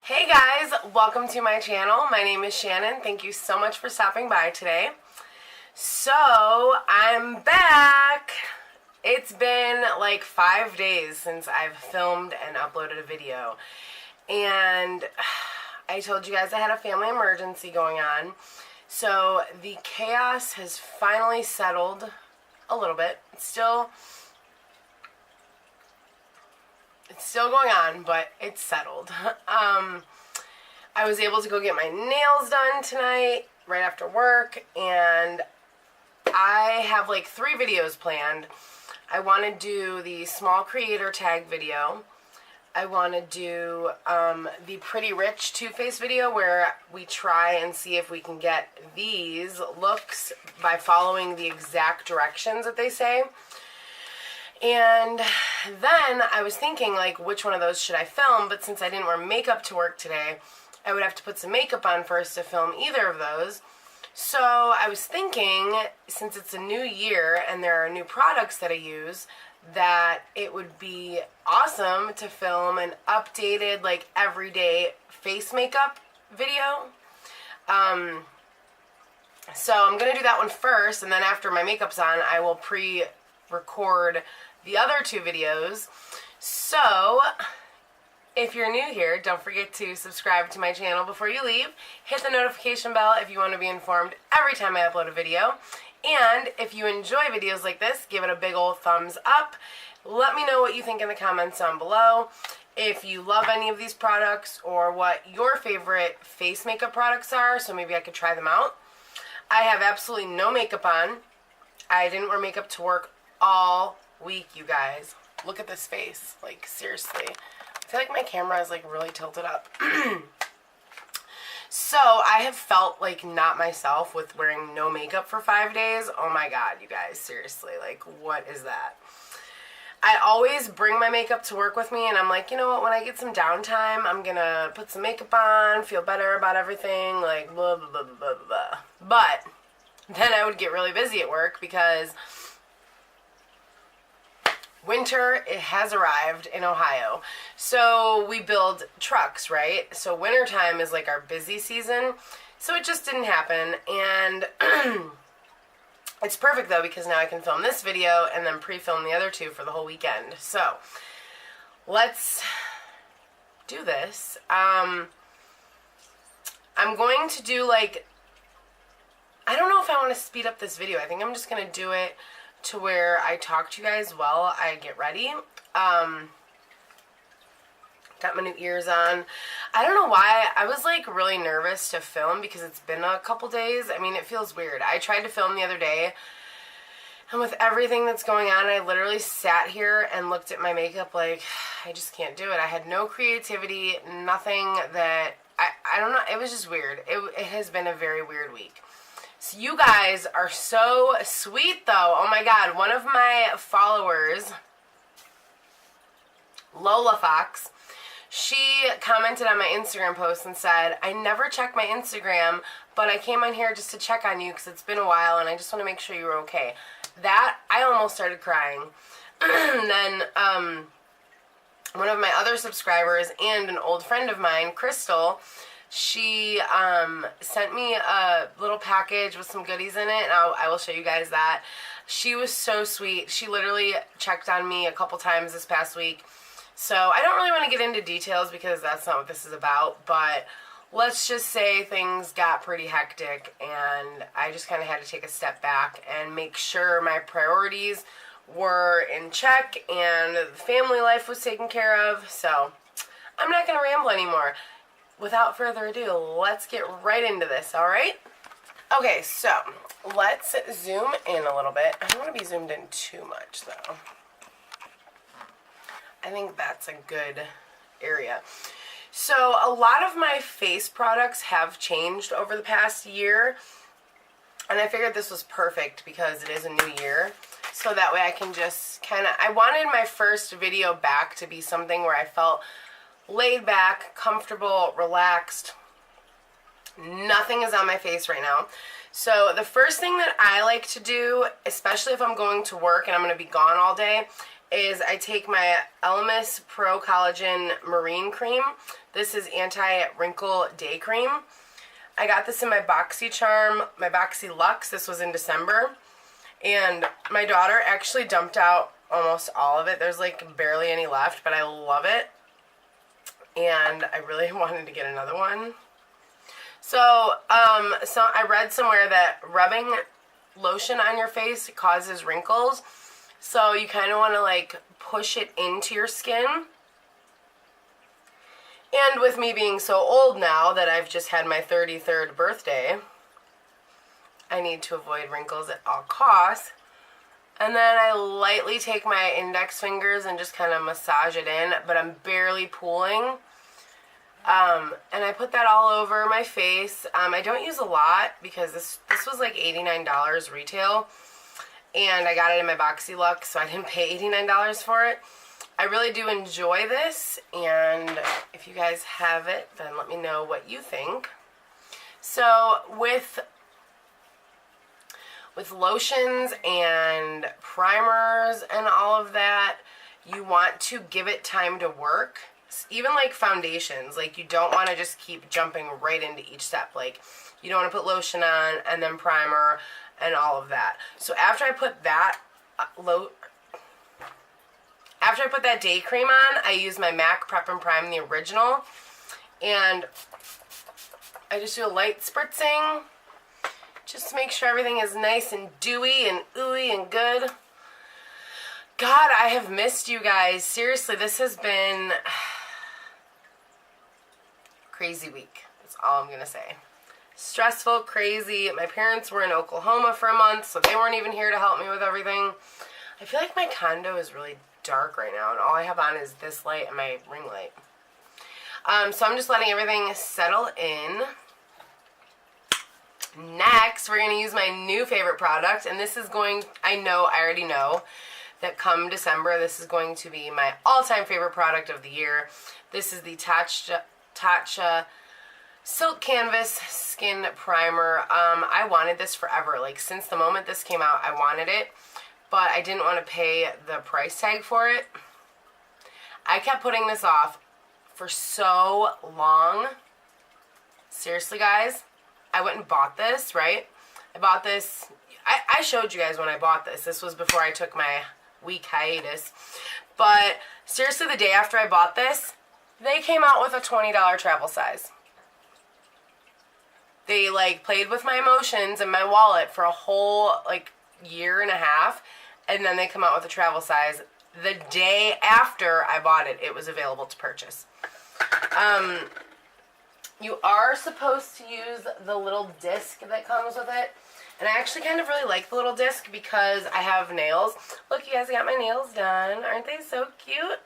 Hey guys, welcome to my channel. My name is Shannon. Thank you so much for stopping by today. So, I'm back. It's been like 5 days since I've filmed and uploaded a video. And I told you guys I had a family emergency going on. So, the chaos has finally settled a little bit. It's still going on, but it's settled. I was able to go get my nails done tonight, right after work, and I have like 3 videos planned. I want to do the small creator tag video. I want to do the Pretty Rich Too Faced video where we try and see if we can get these looks by following the exact directions that they say. And then I was thinking, like, which one of those should I film? But since I didn't wear makeup to work today, I would have to put some makeup on first to film either of those. So I was thinking, since it's a new year and there are new products that I use, that it would be awesome to film an updated, like, everyday face makeup video. So I'm going to do that one first, and then after my makeup's on, I will pre-record the other 2 videos. So, if you're new here, don't forget to subscribe to my channel before you leave. Hit the notification bell if you want to be informed every time I upload a video. And if you enjoy videos like this, give it a big old thumbs up. Let me know what you think in the comments down below. If you love any of these products or what your favorite face makeup products are, so maybe I could try them out. I have absolutely no makeup on. I didn't wear makeup to work all week, you guys. Look at this face. Like, seriously. I feel like my camera is, like, really tilted up. So, I have felt, like, not myself with wearing no makeup for 5 days. Oh, my God, you guys. Seriously. Like, what is that? I always bring my makeup to work with me, and I'm like, you know what? When I get some downtime, I'm gonna put some makeup on, feel better about everything, like, blah, blah, blah, blah, blah, blah. But then I would get really busy at work because winter, it has arrived in Ohio. So we build trucks, right? So wintertime is like our busy season. So it just didn't happen. And it's perfect though because now I can film this video and then pre-film the other 2 for the whole weekend. So let's do this. I'm going to do like, I don't know if I want to speed up this video. I think I'm just going to do it to where I talk to you guys while I get ready. Got my new ears on. I don't know why. I was like really nervous to film because it's been a couple days. I mean, it feels weird. I tried to film the other day, and with everything that's going on, I literally sat here and looked at my makeup like, I just can't do it. I had no creativity, nothing that, I don't know. It was just weird. It has been a very weird week. So you guys are so sweet, though. Oh, my God. One of my followers, Lola Fox, she commented on my Instagram post and said, I never check my Instagram, but I came on here just to check on you because it's been a while, and I just want to make sure you were okay. That, I almost started crying. And then one of my other subscribers and an old friend of mine, Crystal, she sent me a little package with some goodies in it, and I will show you guys that. She was so sweet. She literally checked on me a couple times this past week. So I don't really want to get into details because that's not what this is about, but let's just say things got pretty hectic, and I just kind of had to take a step back and make sure my priorities were in check and family life was taken care of. So I'm not going to ramble anymore. Without further ado, let's get right into this, alright? Okay, so let's zoom in a little bit. I don't want to be zoomed in too much, though. I think that's a good area. So a lot of my face products have changed over the past year, and I figured this was perfect because it is a new year. So that way I can just kind of, I wanted my first video back to be something where I felt laid back, comfortable, relaxed. Nothing is on my face right now. So the first thing that I like to do, especially if I'm going to work and I'm going to be gone all day, is I take my Elemis Pro Collagen Marine Cream. This is anti-wrinkle day cream. I got this in my BoxyCharm, my Boxy Luxe. This was in December. And my daughter actually dumped out almost all of it. There's like barely any left, but I love it. And I really wanted to get another one. So I read somewhere that rubbing lotion on your face causes wrinkles. So you kind of want to like push it into your skin. And with me being so old now that I've just had my 33rd birthday, I need to avoid wrinkles at all costs. And then I lightly take my index fingers and just kind of massage it in, but I'm barely pulling. And I put that all over my face. I don't use a lot because this was like $89 retail. And I got it in my Boxy Luxe, so I didn't pay $89 for it. I really do enjoy this, and if you guys have it, then let me know what you think. So with lotions and primers and all of that, you want to give it time to work. Even like foundations, like you don't want to just keep jumping right into each step. Like you don't want to put lotion on and then primer and all of that. So after I put that day cream on, I use my MAC Prep and Prime, the original, and I just do a light spritzing just to make sure everything is nice and dewy and ooey and good. God, I have missed you guys. Seriously, this has been a crazy week. That's all I'm going to say. Stressful, crazy. My parents were in Oklahoma for a month, so they weren't even here to help me with everything. I feel like my condo is really dark right now, and all I have on is this light and my ring light. So I'm just letting everything settle in. Next, we're going to use my new favorite product, and this is I already know, that come December, this is going to be my all-time favorite product of the year. This is the Tatcha Silk Canvas Skin Primer. I wanted this forever. Like, since the moment this came out, I wanted it, but I didn't want to pay the price tag for it. I kept putting this off for so long. Seriously, guys, I went and bought this, right? I bought this. I showed you guys when I bought this. This was before I took my week hiatus. But seriously, the day after I bought this, they came out with a $20 travel size. They like played with my emotions and my wallet for a whole like year and a half, and then they come out with a travel size. The day after I bought it, it was available to purchase. You are supposed to use the little disc that comes with it. And I actually kind of really like the little disc because I have nails. Look, you guys, I got my nails done. Aren't they so cute?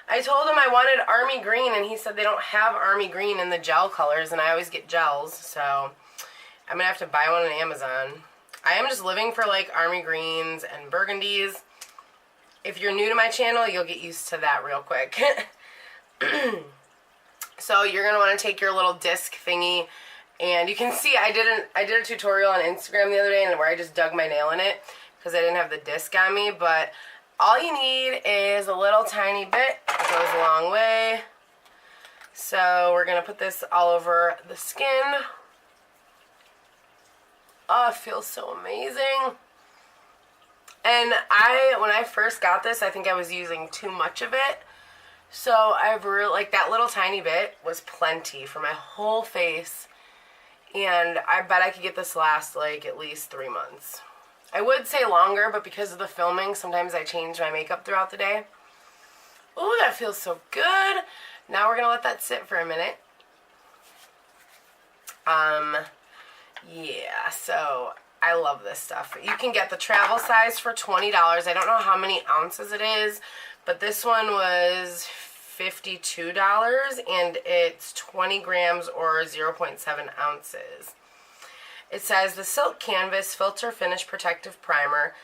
I told him I wanted army green, and he said they don't have army green in the gel colors, and I always get gels, so I'm going to have to buy one on Amazon. I am just living for, like, army greens and burgundies. If you're new to my channel, you'll get used to that real quick. So you're going to want to take your little disc thingy, and you can see I did a tutorial on Instagram the other day where I just dug my nail in it because I didn't have the disc on me, but all you need is a little tiny bit. It goes a long way. So we're going to put this all over the skin. Oh, it feels so amazing. And when I first got this, I think I was using too much of it. So I've really, like, that little tiny bit was plenty for my whole face. And I bet I could get this last, like, at least 3 months. I would say longer, but because of the filming, sometimes I change my makeup throughout the day. Ooh, that feels so good. Now we're going to let that sit for a minute. Yeah, so I love this stuff. You can get the travel size for $20. I don't know how many ounces it is, but this one was $52, and it's 20 grams or 0.7 ounces. It says the Silk Canvas Filter Finish Protective Primer.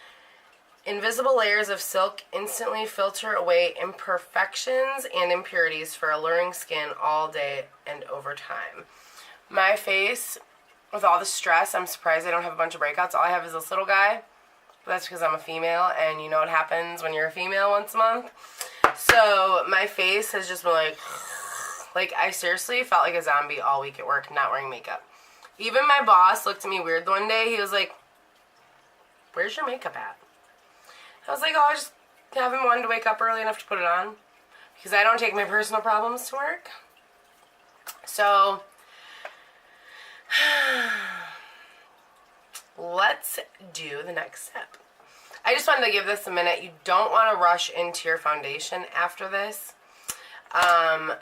Invisible layers of silk instantly filter away imperfections and impurities for alluring skin all day and over time. My face, with all the stress, I'm surprised I don't have a bunch of breakouts. All I have is this little guy. That's because I'm a female, and you know what happens when you're a female once a month. So my face has just been like I seriously felt like a zombie all week at work, not wearing makeup. Even my boss looked at me weird one day. He was like, "Where's your makeup at?" I was like, "Oh, I just haven't wanted to wake up early enough to put it on." Because I don't take my personal problems to work. So, let's do the next step. I just wanted to give this a minute. You don't want to rush into your foundation after this.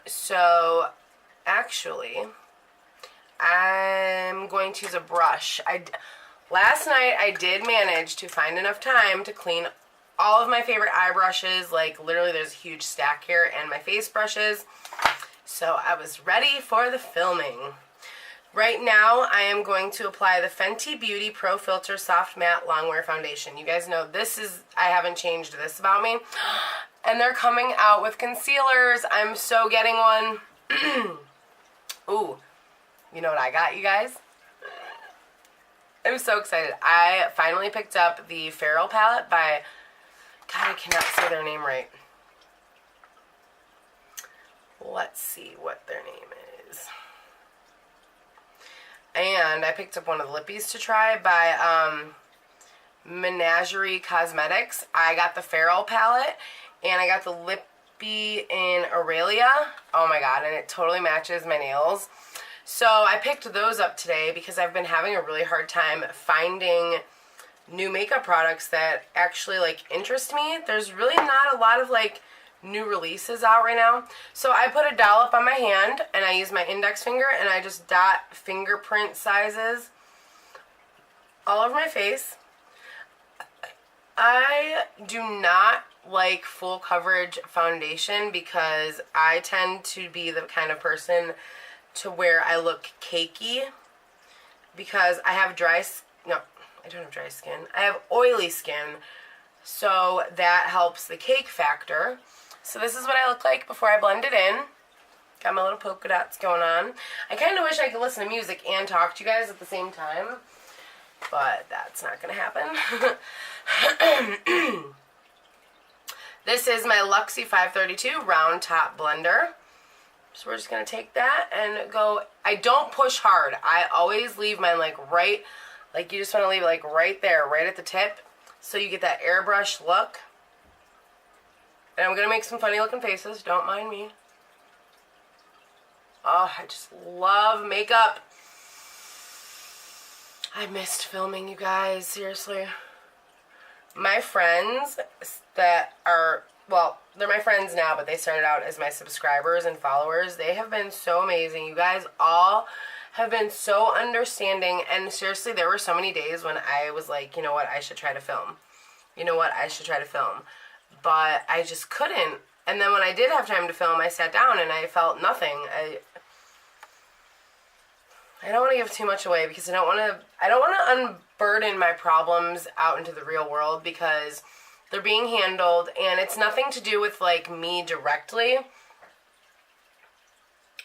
So, actually, I'm going to use a brush. Last night, I did manage to find enough time to clean all of my favorite eye brushes. Like, literally, there's a huge stack here, and my face brushes. So, I was ready for the filming. Right now, I am going to apply the Fenty Beauty Pro Filter Soft Matte Longwear Foundation. You guys know this is, I haven't changed this about me. And they're coming out with concealers. I'm so getting one. Ooh, you know what I got, you guys? I'm so excited. I finally picked up the Feral palette by, God, I cannot say their name right. Let's see what their name is. And I picked up one of the lippies to try by Menagerie Cosmetics. I got the Feral palette, and I got the lippy in Aurelia. Oh my god, and it totally matches my nails. So I picked those up today because I've been having a really hard time finding new makeup products that actually like interest me. There's really not a lot of like new releases out right now. So I put a dollop on my hand, and I use my index finger, and I just dot fingerprint sizes all over my face. I do not like full coverage foundation because I tend to be the kind of person to where I look cakey because I have no, I don't have dry skin. I have oily skin, so that helps the cake factor. So this is what I look like before I blend it in. Got my little polka dots going on. I kind of wish I could listen to music and talk to you guys at the same time, but that's not going to happen. This is my Luxie 532 round top blender. So we're just going to take that and go. I don't push hard. I always leave mine like right, like you just want to leave it like right there, right at the tip, so you get that airbrush look. And I'm going to make some funny looking faces. Don't mind me. Oh, I just love makeup. I missed filming, you guys. Seriously. My friends that are, well, they're my friends now, but they started out as my subscribers and followers. They have been so amazing. You guys all have been so understanding. And seriously, there were so many days when I was like, you know what, I should try to film. You know what, I should try to film. But I just couldn't. And then when I did have time to film, I sat down and I felt nothing. I don't want to give too much away because I don't want to unburden my problems out into the real world because they're being handled, and it's nothing to do with like me directly.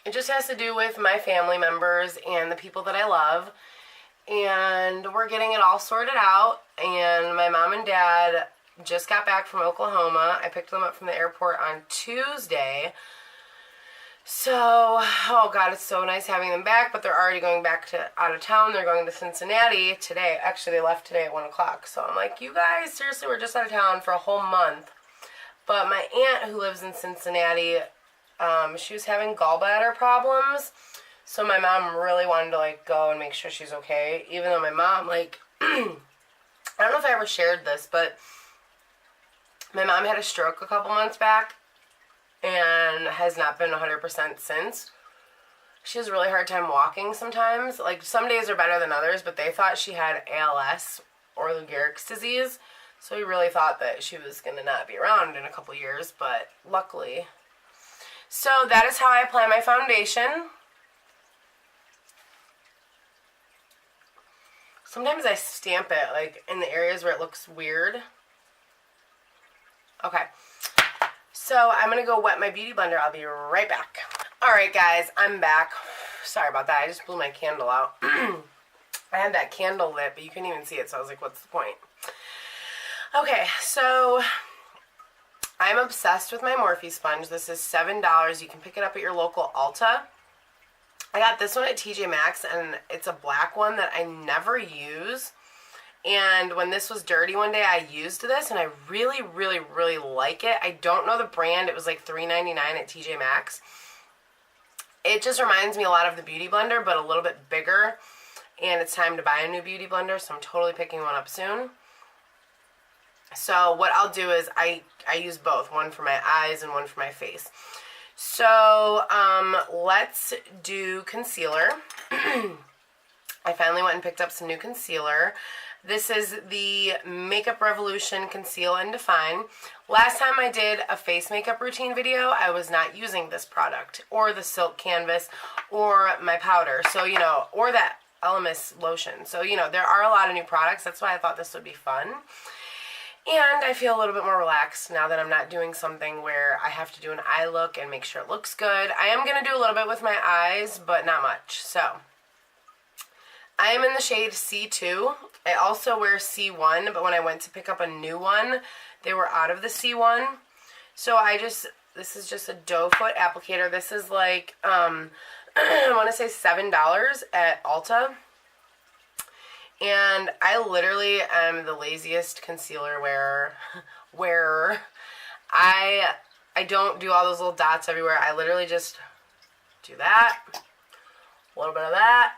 It just has to do with my family members and the people that I love. And we're getting it all sorted out, and my mom and dad just got back from Oklahoma. I picked them up from the airport on Tuesday. So, oh god, it's so nice having them back, but they're already going back to out of town. They're going to Cincinnati today. Actually, they left today at 1 o'clock. So I'm like, you guys, seriously, we're just out of town for a whole month. But my aunt who lives in Cincinnati, she was having gallbladder problems. So my mom really wanted to like go and make sure she's okay. Even though my mom, like, I don't know if I ever shared this, but my mom had a stroke a couple months back and has not been 100% since. She has a really hard time walking sometimes. Like, some days are better than others, but they thought she had ALS or Lou Gehrig's disease. So we really thought that she was going to not be around in a couple years, but luckily. So that is how I apply my foundation. Sometimes I stamp it, like, in the areas where it looks weird. Okay. So I'm going to go wet my beauty blender. I'll be right back. Alright guys, I'm back. Sorry about that. I just blew my candle out. I had that candle lit, but you couldn't even see it, so I was like, what's the point? Okay, so I'm obsessed with my Morphe sponge. This is $7. You can pick it up at your local Ulta. I got this one at TJ Maxx, and it's a black one that I never use. And when this was dirty one day, I used this, and I really, really, really like it. I don't know the brand. It was like $3.99 at TJ Maxx. It just reminds me a lot of the Beauty Blender, but a little bit bigger. And it's time to buy a new Beauty Blender, so I'm totally picking one up soon. So what I'll do is I use both, one for my eyes and one for my face. So let's do concealer. I finally went and picked up some new concealer. This is the Makeup Revolution Conceal and Define. Last time I did a face makeup routine video, I was not using this product, or the Silk Canvas, or my powder, so, you know, or that Elemis lotion. So, you know, there are a lot of new products. That's why I thought this would be fun. And I feel a little bit more relaxed now that I'm not doing something where I have to do an eye look and make sure it looks good. I am going to do a little bit with my eyes, but not much. So, I am in the shade C2. I also wear C1, but when I went to pick up a new one, they were out of the C1. So this is just a doe foot applicator. This is like, I want to say $7 at Ulta. And I literally am the laziest concealer wearer. I don't do all those little dots everywhere. I literally just do that, a little bit of that.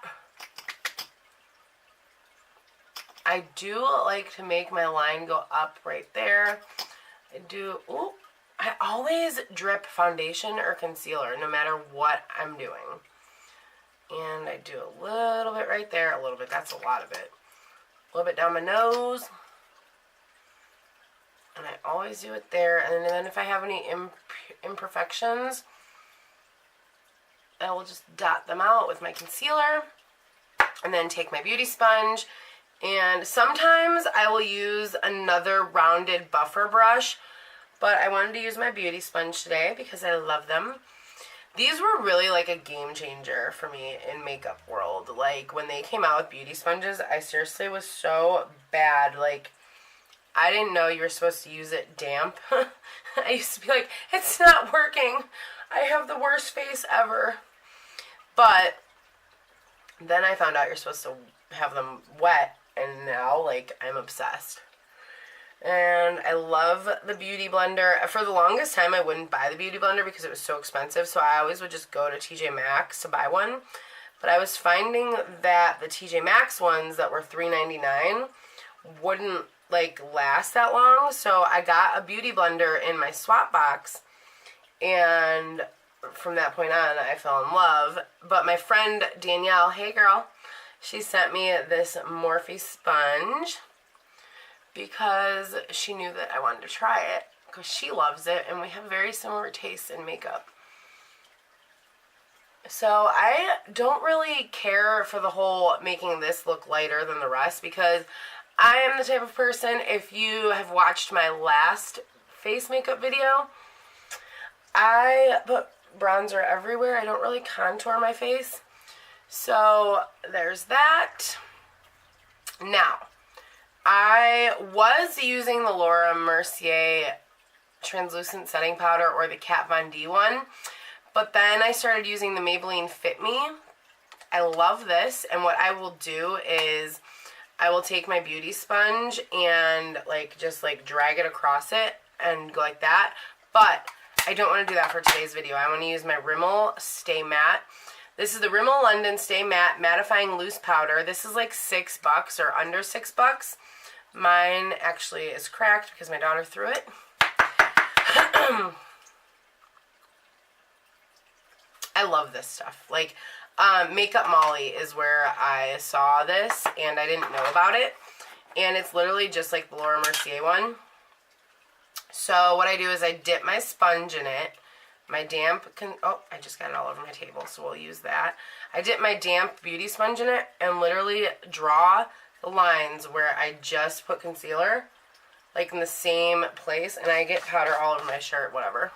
I do like to make my line go up right there. I always drip foundation or concealer no matter what I'm doing. And I do a little bit right there, a little bit, that's a lot of it. A little bit down my nose. And I always do it there. And then if I have any imperfections, I will just dot them out with my concealer. And then take my beauty sponge. And sometimes I will use another rounded buffer brush. But I wanted to use my beauty sponge today because I love them. These were really like a game changer for me in makeup world. Like when they came out with beauty sponges, I seriously was so bad. Like I didn't know you were supposed to use it damp. I used to be like, it's not working. I have the worst face ever. But then I found out you're supposed to have them wet, and now like I'm obsessed. And I love the Beauty Blender. For the longest time, I wouldn't buy the Beauty Blender because it was so expensive, so I always would just go to TJ Maxx to buy one. But I was finding that the TJ Maxx ones that were $3.99 wouldn't, like, last that long, so I got a Beauty Blender in my swap box, and from that point on, I fell in love. But my friend Danielle, hey girl, she sent me this Morphe sponge, because she knew that I wanted to try it, because she loves it, and we have very similar tastes in makeup. So I don't really care for the whole making this look lighter than the rest, because I am the type of person, if you have watched my last face makeup video, I put bronzer everywhere. I don't really contour my face. So there's that. Now, I was using the Laura Mercier translucent setting powder, or the Kat Von D one, but then I started using the Maybelline Fit Me. I love this, and what I will do is I will take my beauty sponge and just drag it across it and go like that, but I don't want to do that for today's video. I want to use my Rimmel Stay Matte. This is the Rimmel London Stay Matte Mattifying Loose Powder. This is like $6 or under $6. Mine actually is cracked because my daughter threw it. I love this stuff. Like, Makeup Molly is where I saw this, and I didn't know about it. And it's literally just like the Laura Mercier one. So what I do is I dip my sponge in it. My damp, I just got it all over my table, so we'll use that. I dip my damp beauty sponge in it and literally draw the lines where I just put concealer, like in the same place, and I get powder all over my shirt, whatever.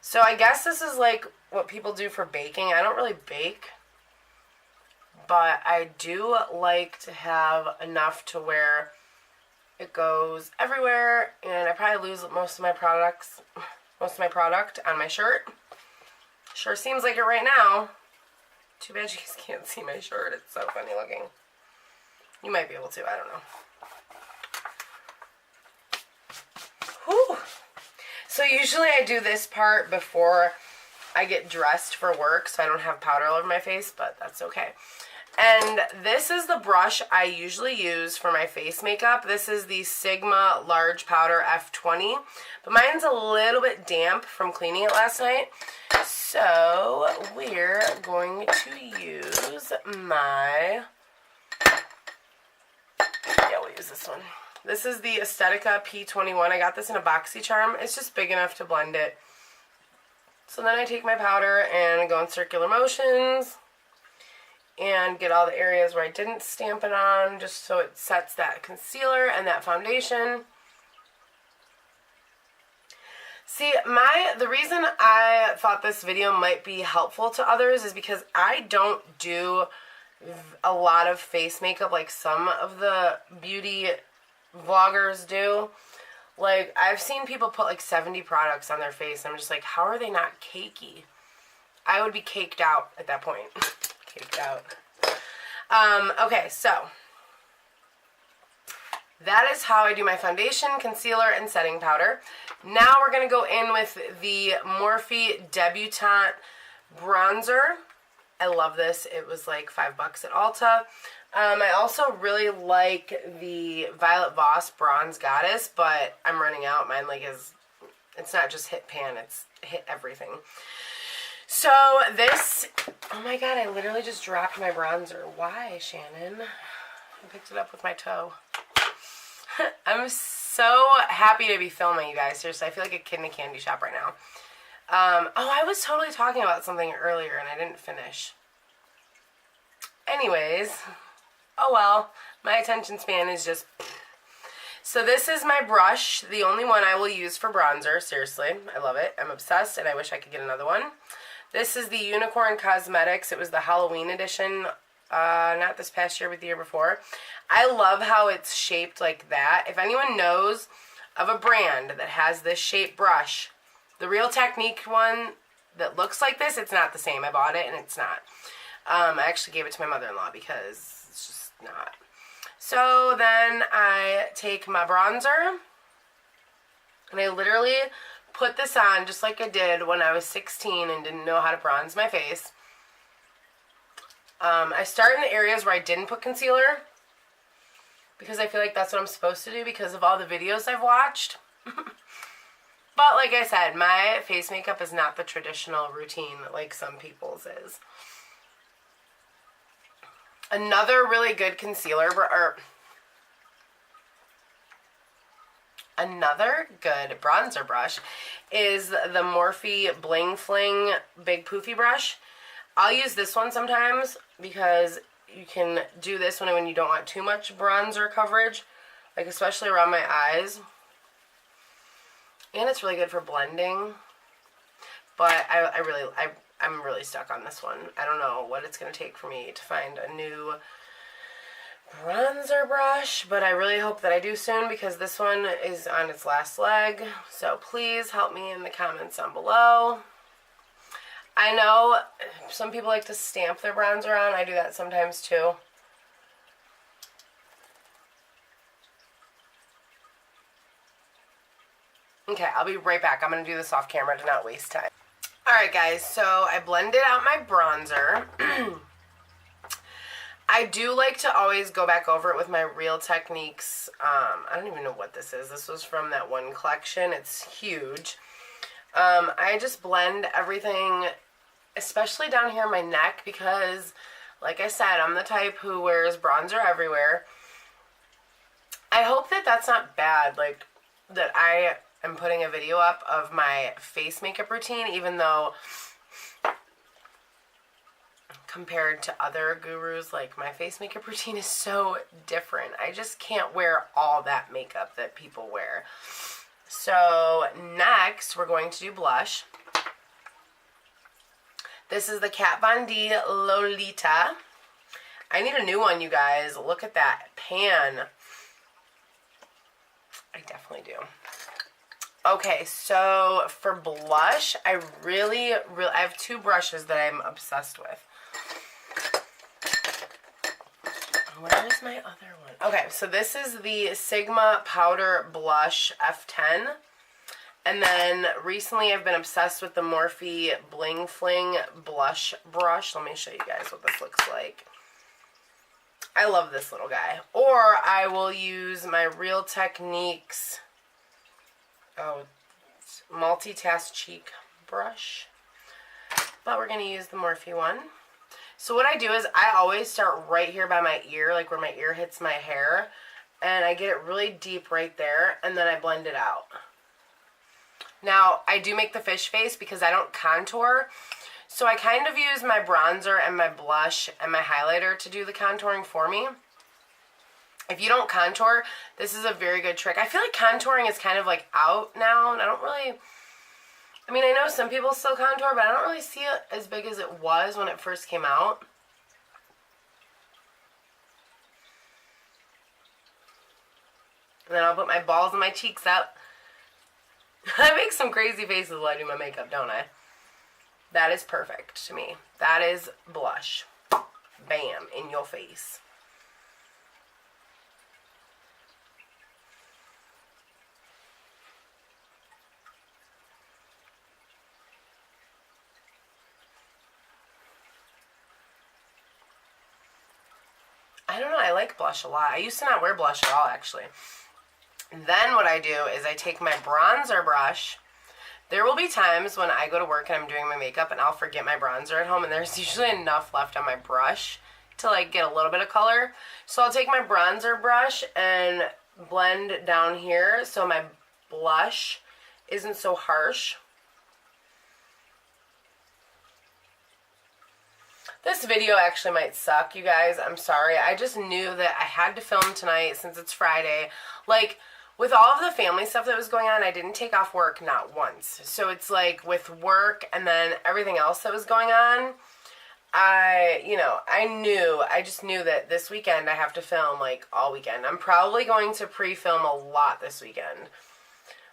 So I guess this is like what people do for baking. I don't really bake, but I do like to have enough to where it goes everywhere, and I probably lose most of my product on my shirt. Sure seems like it right now. Too bad you guys can't see my shirt. It's so funny looking. You might be able to, I don't know. Whew. So usually I do this part before I get dressed for work so I don't have powder all over my face, but that's okay. And this is the brush I usually use for my face makeup. This is the Sigma Large Powder F20, but mine's a little bit damp from cleaning it last night. So we're going to use my, we'll use this one. This is the Aesthetica P21. I got this in a BoxyCharm. It's just big enough to blend it. So then I take my powder and go in circular motions and get all the areas where I didn't stamp it on, just so it sets that concealer and that foundation. See, the reason I thought this video might be helpful to others is because I don't do a lot of face makeup like some of the beauty vloggers do. Like, I've seen people put like 70 products on their face, and I'm just like, how are they not cakey? I would be caked out at that point. Caked out. Okay, so that is how I do my foundation, concealer, and setting powder. Now we're going to go in with the Morphe Debutante bronzer. I love this. It was like $5 at Ulta. I also really like the Violet Voss Bronze Goddess, but I'm running out. Mine it's not just hit pan, it's hit everything. So this, oh my god, I literally just dropped my bronzer. Why, Shannon? I picked it up with my toe. I'm so happy to be filming, you guys. Seriously, I feel like a kid in a candy shop right now. Oh, I was totally talking about something earlier and I didn't finish. Anyways, oh well, my attention span is just... So this is my brush, the only one I will use for bronzer. Seriously, I love it. I'm obsessed and I wish I could get another one. This is the Unicorn Cosmetics. It was the Halloween edition, not this past year, but the year before. I love how it's shaped like that. If anyone knows of a brand that has this shaped brush, the Real Technique one that looks like this, it's not the same. I bought it and it's not. I actually gave it to my mother-in-law because it's just not. So then I take my bronzer and I literally put this on just like I did when I was 16 and didn't know how to bronze my face. I start in the areas where I didn't put concealer because I feel like that's what I'm supposed to do because of all the videos I've watched. But like I said, my face makeup is not the traditional routine like some people's is. Another really good concealer, or another good bronzer brush is the Morphe Bling Fling Big Poofy Brush. I'll use this one sometimes because you can do this when you don't want too much bronzer coverage, like especially around my eyes. And it's really good for blending. But I'm really stuck on this one. I don't know what it's going to take for me to find a new bronzer brush, but I really hope that I do soon because this one is on its last leg. So please help me in the comments down below. I know some people like to stamp their bronzer on. I do that sometimes too. Okay, I'll be right back. I'm going to do this off camera to not waste time. Alright guys, so I blended out my bronzer. I do like to always go back over it with my Real Techniques. I don't even know what this is. This was from that one collection. It's huge. I just blend everything, especially down here in my neck, because, like I said, I'm the type who wears bronzer everywhere. I hope that that's not bad, like, that I am putting a video up of my face makeup routine, even though compared to other gurus, like, my face makeup routine is so different. I just can't wear all that makeup that people wear. So next we're going to do blush. This is the Kat Von D Lolita. I need a new one, you guys. Look at that pan. I definitely do. Okay, so for blush, I have two brushes that I'm obsessed with. Where is my other one? Okay, so this is the Sigma Powder Blush F10. And then recently I've been obsessed with the Morphe Bling Fling Blush Brush. Let me show you guys what this looks like. I love this little guy. Or I will use my Real Techniques Multitask Cheek Brush. But we're going to use the Morphe one. So what I do is I always start right here by my ear, like where my ear hits my hair. And I get it really deep right there, and then I blend it out. Now, I do make the fish face because I don't contour. So I kind of use my bronzer and my blush and my highlighter to do the contouring for me. If you don't contour, this is a very good trick. I feel like contouring is kind of like out now, and I don't really... I mean, I know some people still contour, but I don't really see it as big as it was when it first came out. And then I'll put my balls and my cheeks up. I make some crazy faces while I do my makeup, don't I? That is perfect to me. That is blush. Bam, in your face. I don't know, I like blush a lot. I used to not wear blush at all, actually. Then what I do is I take my bronzer brush. There will be times when I go to work and I'm doing my makeup and I'll forget my bronzer at home, and there's usually enough left on my brush to like get a little bit of color. So I'll take my bronzer brush and blend down here so my blush isn't so harsh. This video actually might suck, you guys. I'm sorry. I just knew that I had to film tonight since it's Friday. Like, with all of the family stuff that was going on, I didn't take off work not once. So it's like with work and then everything else that was going on, I just knew that this weekend I have to film like all weekend. I'm probably going to pre-film a lot this weekend.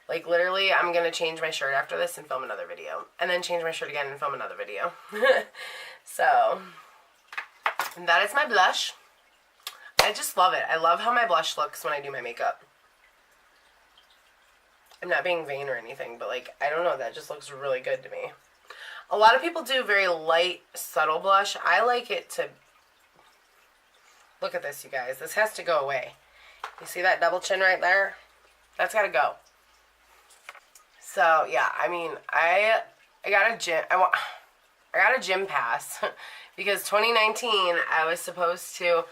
Like, literally, I'm going to change my shirt after this and film another video. And then change my shirt again and film another video. So, that is my blush. I just love it. I love how my blush looks when I do my makeup. I'm not being vain or anything, but, like, I don't know. That just looks really good to me. A lot of people do very light, subtle blush. I like it to... Look at this, you guys. This has to go away. You see that double chin right there? That's got to go. So, yeah, I mean, I got a gym... I got a gym pass because 2019 I was supposed to,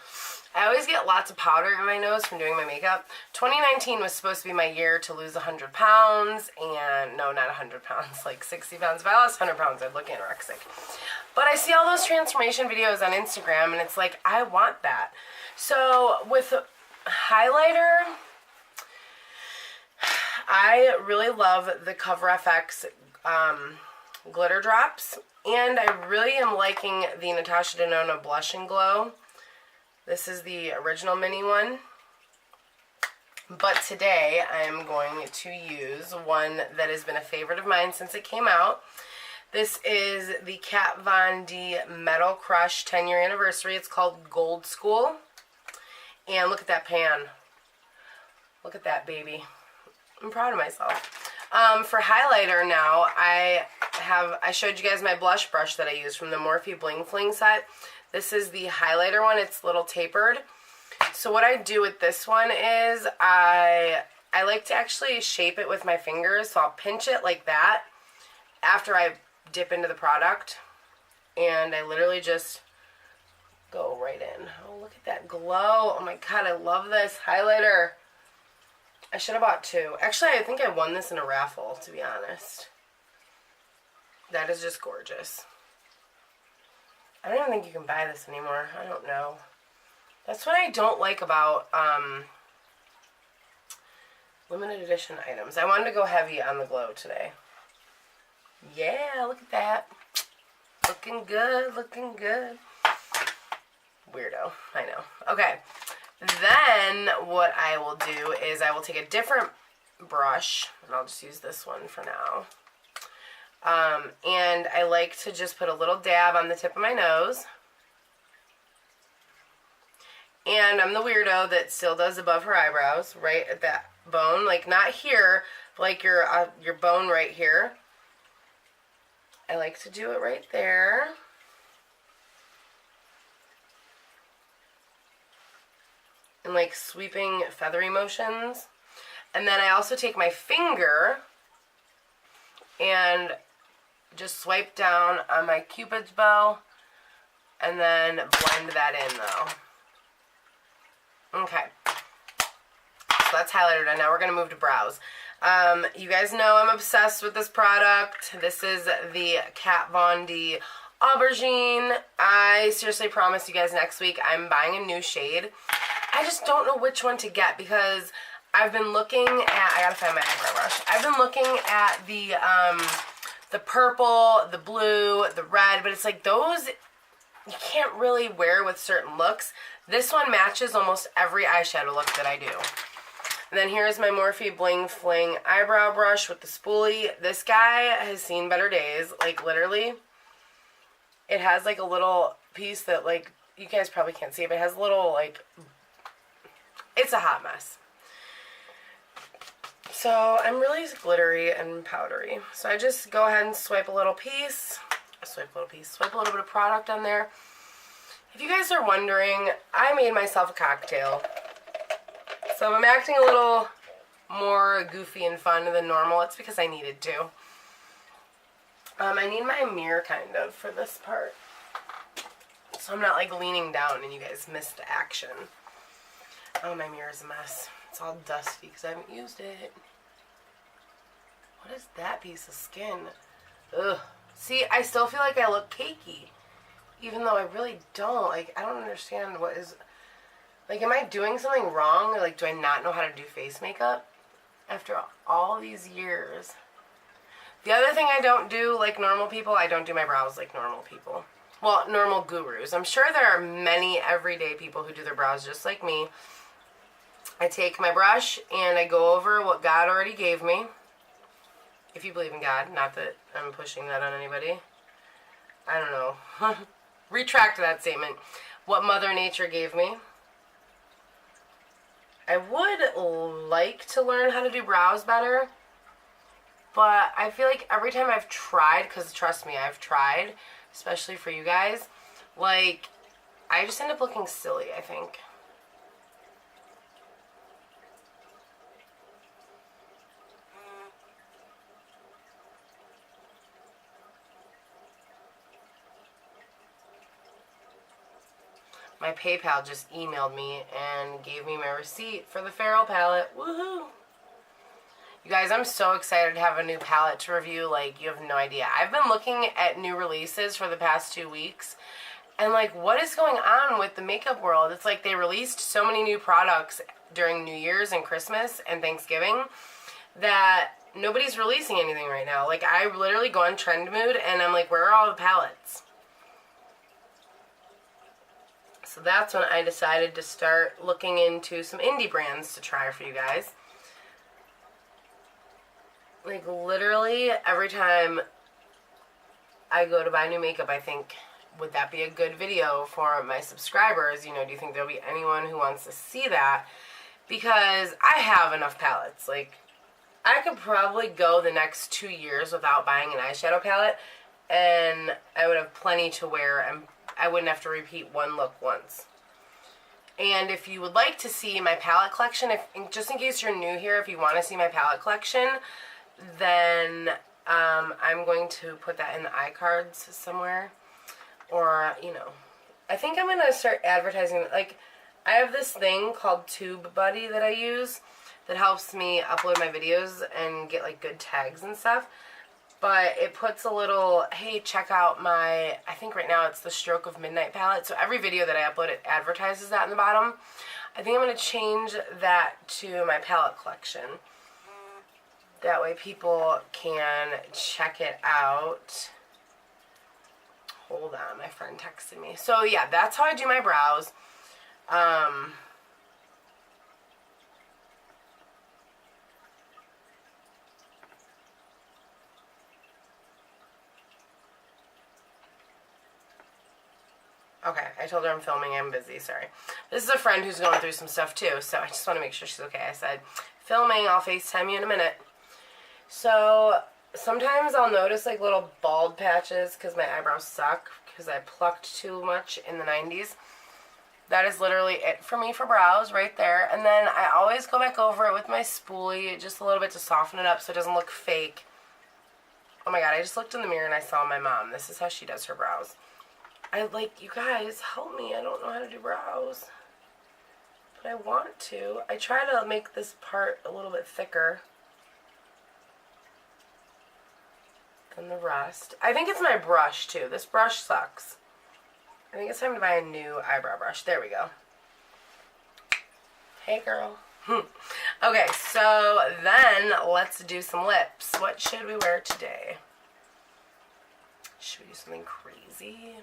I always get lots of powder in my nose from doing my makeup. 2019 was supposed to be my year to lose 100 pounds, and no, not 100 pounds, like 60 pounds. If I lost 100 pounds, I'd look anorexic. But I see all those transformation videos on Instagram, and it's like, I want that. So with highlighter, I really love the Cover FX glitter drops. And I really am liking the Natasha Denona Blush and Glow. This is the original mini one. But today I am going to use one that has been a favorite of mine since it came out. This is the Kat Von D Metal Crush 10-year anniversary. It's called Gold School. And look at that pan. Look at that baby. I'm proud of myself. For highlighter now, I showed you guys my blush brush that I use from the Morphe Bling Fling set. This is the highlighter one. It's a little tapered. So what I do with this one is I like to actually shape it with my fingers. So I'll pinch it like that after I dip into the product. And I literally just go right in. Oh, look at that glow. Oh my god, I love this highlighter. I should have bought two. Actually, I think I won this in a raffle, to be honest. That is just gorgeous. I don't even think you can buy this anymore. I don't know. That's what I don't like about limited edition items. I wanted to go heavy on the glow today. Yeah, look at that. Looking good, looking good. Weirdo, I know. Okay, then what I will do is I will take a different brush, and I'll just use this one for now. And I like to just put a little dab on the tip of my nose. And I'm the weirdo that still does above her eyebrows, right at that bone. Like, not here, but like your bone right here. I like to do it right there. And like sweeping feathery motions. And then I also take my finger and just swipe down on my Cupid's bow and then blend that in though. Okay. So that's highlighted, and now we're going to move to brows. You guys know I'm obsessed with this product. This is the Kat Von D Aubergine. I seriously promise you guys next week I'm buying a new shade. I just don't know which one to get because I've been looking at, I gotta find my eyebrow brush. I've been looking at the purple, the blue, the red, but it's like those you can't really wear with certain looks. This one matches almost every eyeshadow look that I do. And then here's my Morphe Bling Fling eyebrow brush with the spoolie. This guy has seen better days. Like, literally, it has, like, a little piece that, like, you guys probably can't see it, but it has a little, like, it's a hot mess. So, I'm really glittery and powdery. So, I just go ahead and swipe a little piece. Swipe a little bit of product on there. If you guys are wondering, I made myself a cocktail. So I'm acting a little more goofy and fun than normal. It's because I needed to. I need my mirror kind of for this part. So I'm not like leaning down and you guys missed the action. Oh, my mirror's a mess. It's all dusty because I haven't used it. What is that piece of skin? Ugh. See, I still feel like I look cakey. Even though I really don't. Like, I don't understand what is... Like, am I doing something wrong? Or, like, do I not know how to do face makeup? After all these years. The other thing I don't do, like normal people, I don't do my brows like normal people. Well, normal gurus. I'm sure there are many everyday people who do their brows just like me. I take my brush and I go over what God already gave me. If you believe in God. Not that I'm pushing that on anybody. I don't know. Retract that statement. What Mother Nature gave me. I would like to learn how to do brows better, but I feel like every time I've tried, because trust me, I've tried, especially for you guys, like, I just end up looking silly, I think. My PayPal just emailed me and gave me my receipt for the Feral palette. Woohoo! You guys, I'm so excited to have a new palette to review. Like, you have no idea. I've been looking at new releases for the past 2 weeks. And, like, what is going on with the makeup world? It's like they released so many new products during New Year's and Christmas and Thanksgiving that nobody's releasing anything right now. Like, I literally go on trend mood and I'm like, where are all the palettes? So that's when I decided to start looking into some indie brands to try for you guys. Like, literally, every time I go to buy new makeup, I think, would that be a good video for my subscribers? You know, do you think there'll be anyone who wants to see that? Because I have enough palettes. Like, I could probably go the next 2 years without buying an eyeshadow palette, and I would have plenty to wear, and I wouldn't have to repeat one look once. And if you would like to see my palette collection, just in case you're new here, if you want to see my palette collection, then I'm going to put that in the iCards somewhere. Or, you know, I think I'm going to start advertising. Like, I have this thing called TubeBuddy that I use that helps me upload my videos and get, like, good tags and stuff. But it puts a little, hey, check out my, I think right now it's the Stroke of Midnight palette. So every video that I upload, it advertises that in the bottom. I think I'm going to change that to my palette collection. That way people can check it out. Hold on, my friend texted me. So yeah, that's how I do my brows. Okay, I told her I'm filming, I'm busy, sorry. This is a friend who's going through some stuff too, so I just want to make sure she's okay. I said, filming, I'll FaceTime you in a minute. So, sometimes I'll notice like little bald patches because my eyebrows suck, because I plucked too much in the 90s. That is literally it for me for brows, right there. And then I always go back over it with my spoolie, just a little bit to soften it up so it doesn't look fake. Oh my god, I just looked in the mirror and I saw my mom. This is how she does her brows. You guys, help me. I don't know how to do brows. But I want to. I try to make this part a little bit thicker than the rest. I think it's my brush, too. This brush sucks. I think it's time to buy a new eyebrow brush. There we go. Hey, girl. Okay, so then let's do some lips. What should we wear today? Should we do something crazy?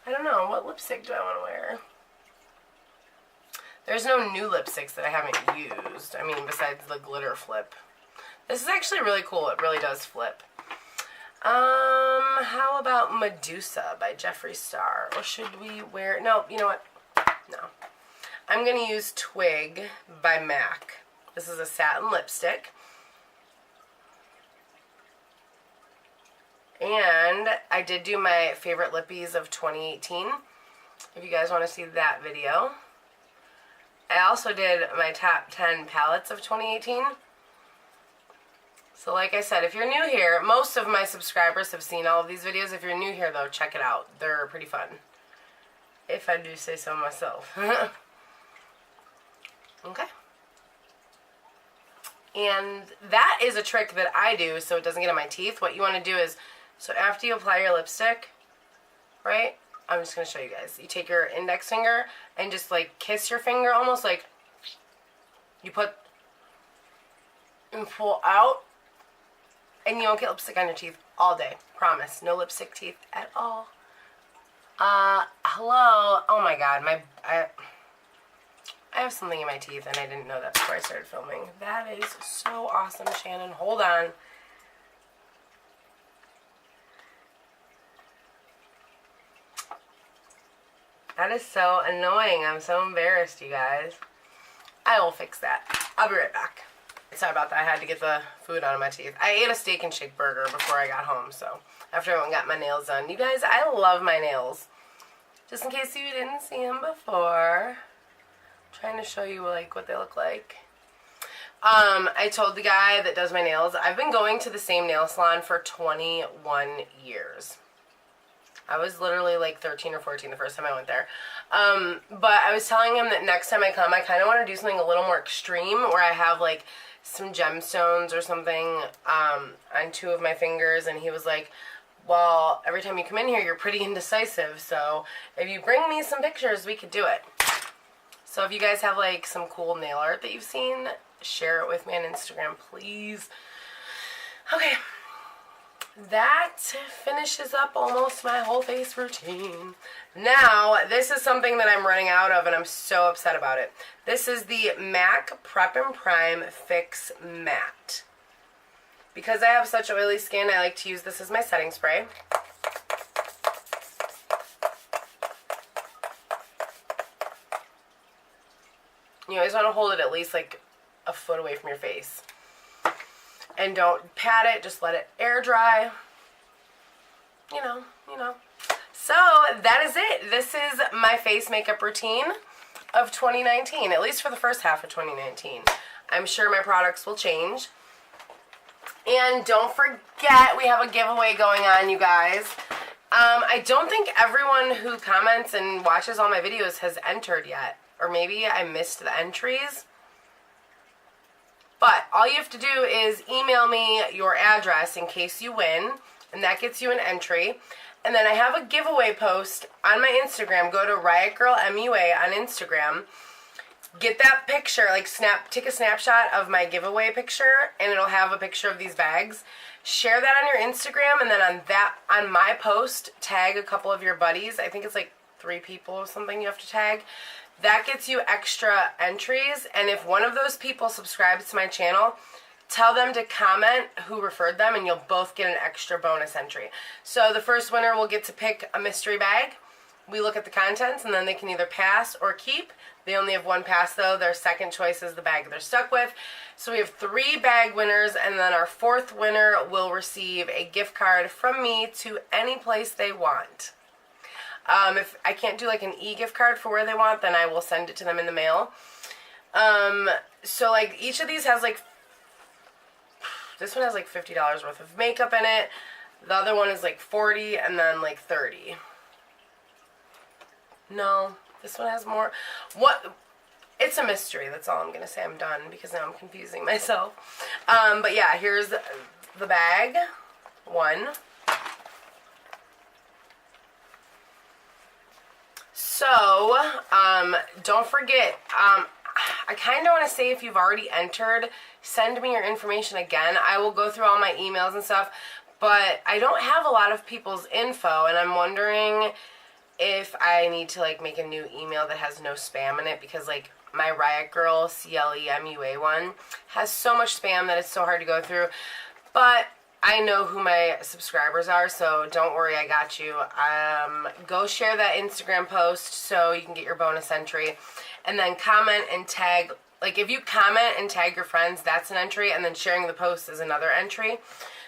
I don't know. What lipstick do I want to wear? There's no new lipsticks that I haven't used. I mean, besides the glitter flip. This is actually really cool. It really does flip. How about Medusa by Jeffree Star? Or should we wear... No, you know what? No. I'm going to use Twig by MAC. This is a satin lipstick. And I did do my favorite lippies of 2018. If you guys want to see that video. I also did my top 10 palettes of 2018. So like I said, if you're new here, most of my subscribers have seen all of these videos. If you're new here though, check it out. They're pretty fun. If I do say so myself. Okay. And that is a trick that I do so it doesn't get in my teeth. What you want to do is, so after you apply your lipstick, right? I'm just going to show you guys. You take your index finger and just like kiss your finger, almost like you put and pull out, and you won't get lipstick on your teeth all day. Promise. No lipstick teeth at all. Hello. Oh my god, I have something in my teeth and I didn't know that before I started filming. That is so awesome, Shannon. Hold on. That is so annoying. I'm so embarrassed, you guys. I will fix that. I'll be right back. Sorry about that. I had to get the food out of my teeth. I ate a steak and shake burger before I got home, so after I went and got my nails done. You guys, I love my nails. Just in case you didn't see them before. I'm trying to show you like what they look like. I told the guy that does my nails, I've been going to the same nail salon for 21 years. I was literally like 13 or 14 the first time I went there. But I was telling him that next time I come, I kind of want to do something a little more extreme where I have like some gemstones or something on 2 of my fingers. And he was like, well, every time you come in here, you're pretty indecisive. So if you bring me some pictures, we could do it. So if you guys have like some cool nail art that you've seen, share it with me on Instagram, please. Okay. That finishes up almost my whole face routine. Now, this is something that I'm running out of and I'm so upset about it. This is the MAC Prep and Prime Fix Matte. Because I have such oily skin, I like to use this as my setting spray. You always want to hold it at least like a foot away from your face. And don't pat it, just let it air dry. You know. So, that is it. This is my face makeup routine of 2019, at least for the first half of 2019. I'm sure my products will change. And don't forget, we have a giveaway going on, you guys. I don't think everyone who comments and watches all my videos has entered yet. Or maybe I missed the entries. But all you have to do is email me your address in case you win, and that gets you an entry. And then I have a giveaway post on my Instagram. Go to Riot Girl MUA on Instagram. Get that picture, like take a snapshot of my giveaway picture, and it'll have a picture of these bags. Share that on your Instagram, and then on my post, tag a couple of your buddies. I think it's like 3 people or something you have to tag. That gets you extra entries, and if one of those people subscribes to my channel, tell them to comment who referred them, and you'll both get an extra bonus entry. So the first winner will get to pick a mystery bag. We look at the contents, and then they can either pass or keep. They only have 1 pass, though. Their second choice is the bag they're stuck with. So we have 3 bag winners, and then our 4th winner will receive a gift card from me to any place they want. If I can't do like an e-gift card for where they want, then I will send it to them in the mail. So like each of these has like, this one has like $50 worth of makeup in it. The other one is like 40 and then like 30. No, this one has more. What? It's a mystery. That's all I'm going to say. I'm done because now I'm confusing myself. But yeah, here's the bag. 1. So, don't forget, I kind of want to say if you've already entered, send me your information again. I will go through all my emails and stuff, but I don't have a lot of people's info, and I'm wondering if I need to, like, make a new email that has no spam in it, because, like, my Riot Girl CLEMUA one has so much spam that it's so hard to go through, but I know who my subscribers are, so don't worry, I got you. Go share that Instagram post so you can get your bonus entry. And then comment and tag, like if you comment and tag your friends, that's an entry, and then sharing the post is another entry.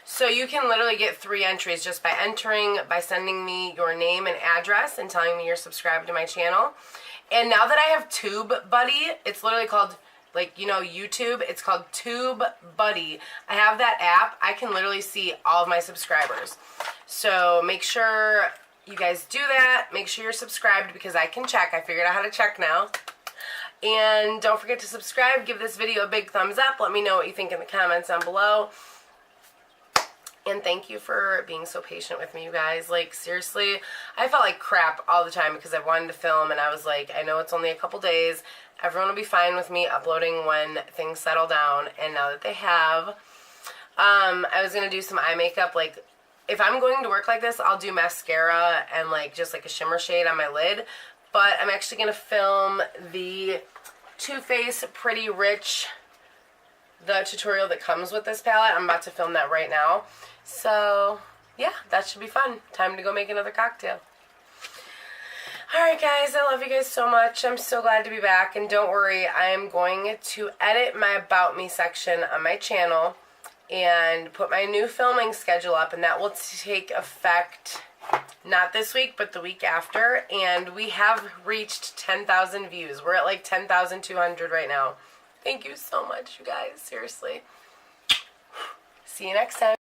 So you can literally get 3 entries just by entering, by sending me your name and address and telling me you're subscribed to my channel. And now that I have TubeBuddy, it's literally called, like, you know, YouTube, it's called TubeBuddy. I have that app. I can literally see all of my subscribers. So make sure you guys do that. Make sure you're subscribed because I can check. I figured out how to check now. And don't forget to subscribe. Give this video a big thumbs up. Let me know what you think in the comments down below. And thank you for being so patient with me, you guys. Like, seriously, I felt like crap all the time because I wanted to film, and I was like, I know it's only a couple days. Everyone will be fine with me uploading when things settle down, and now that they have, I was going to do some eye makeup. Like, if I'm going to work like this, I'll do mascara and, like, just, like, a shimmer shade on my lid. But I'm actually going to film the Too Faced Pretty Rich, the tutorial that comes with this palette. I'm about to film that right now. So, yeah, that should be fun. Time to go make another cocktail. Alright guys, I love you guys so much. I'm so glad to be back, and don't worry, I am going to edit my About Me section on my channel and put my new filming schedule up, and that will take effect not this week, but the week after, and we have reached 10,000 views. We're at like 10,200 right now. Thank you so much, you guys. Seriously. See you next time.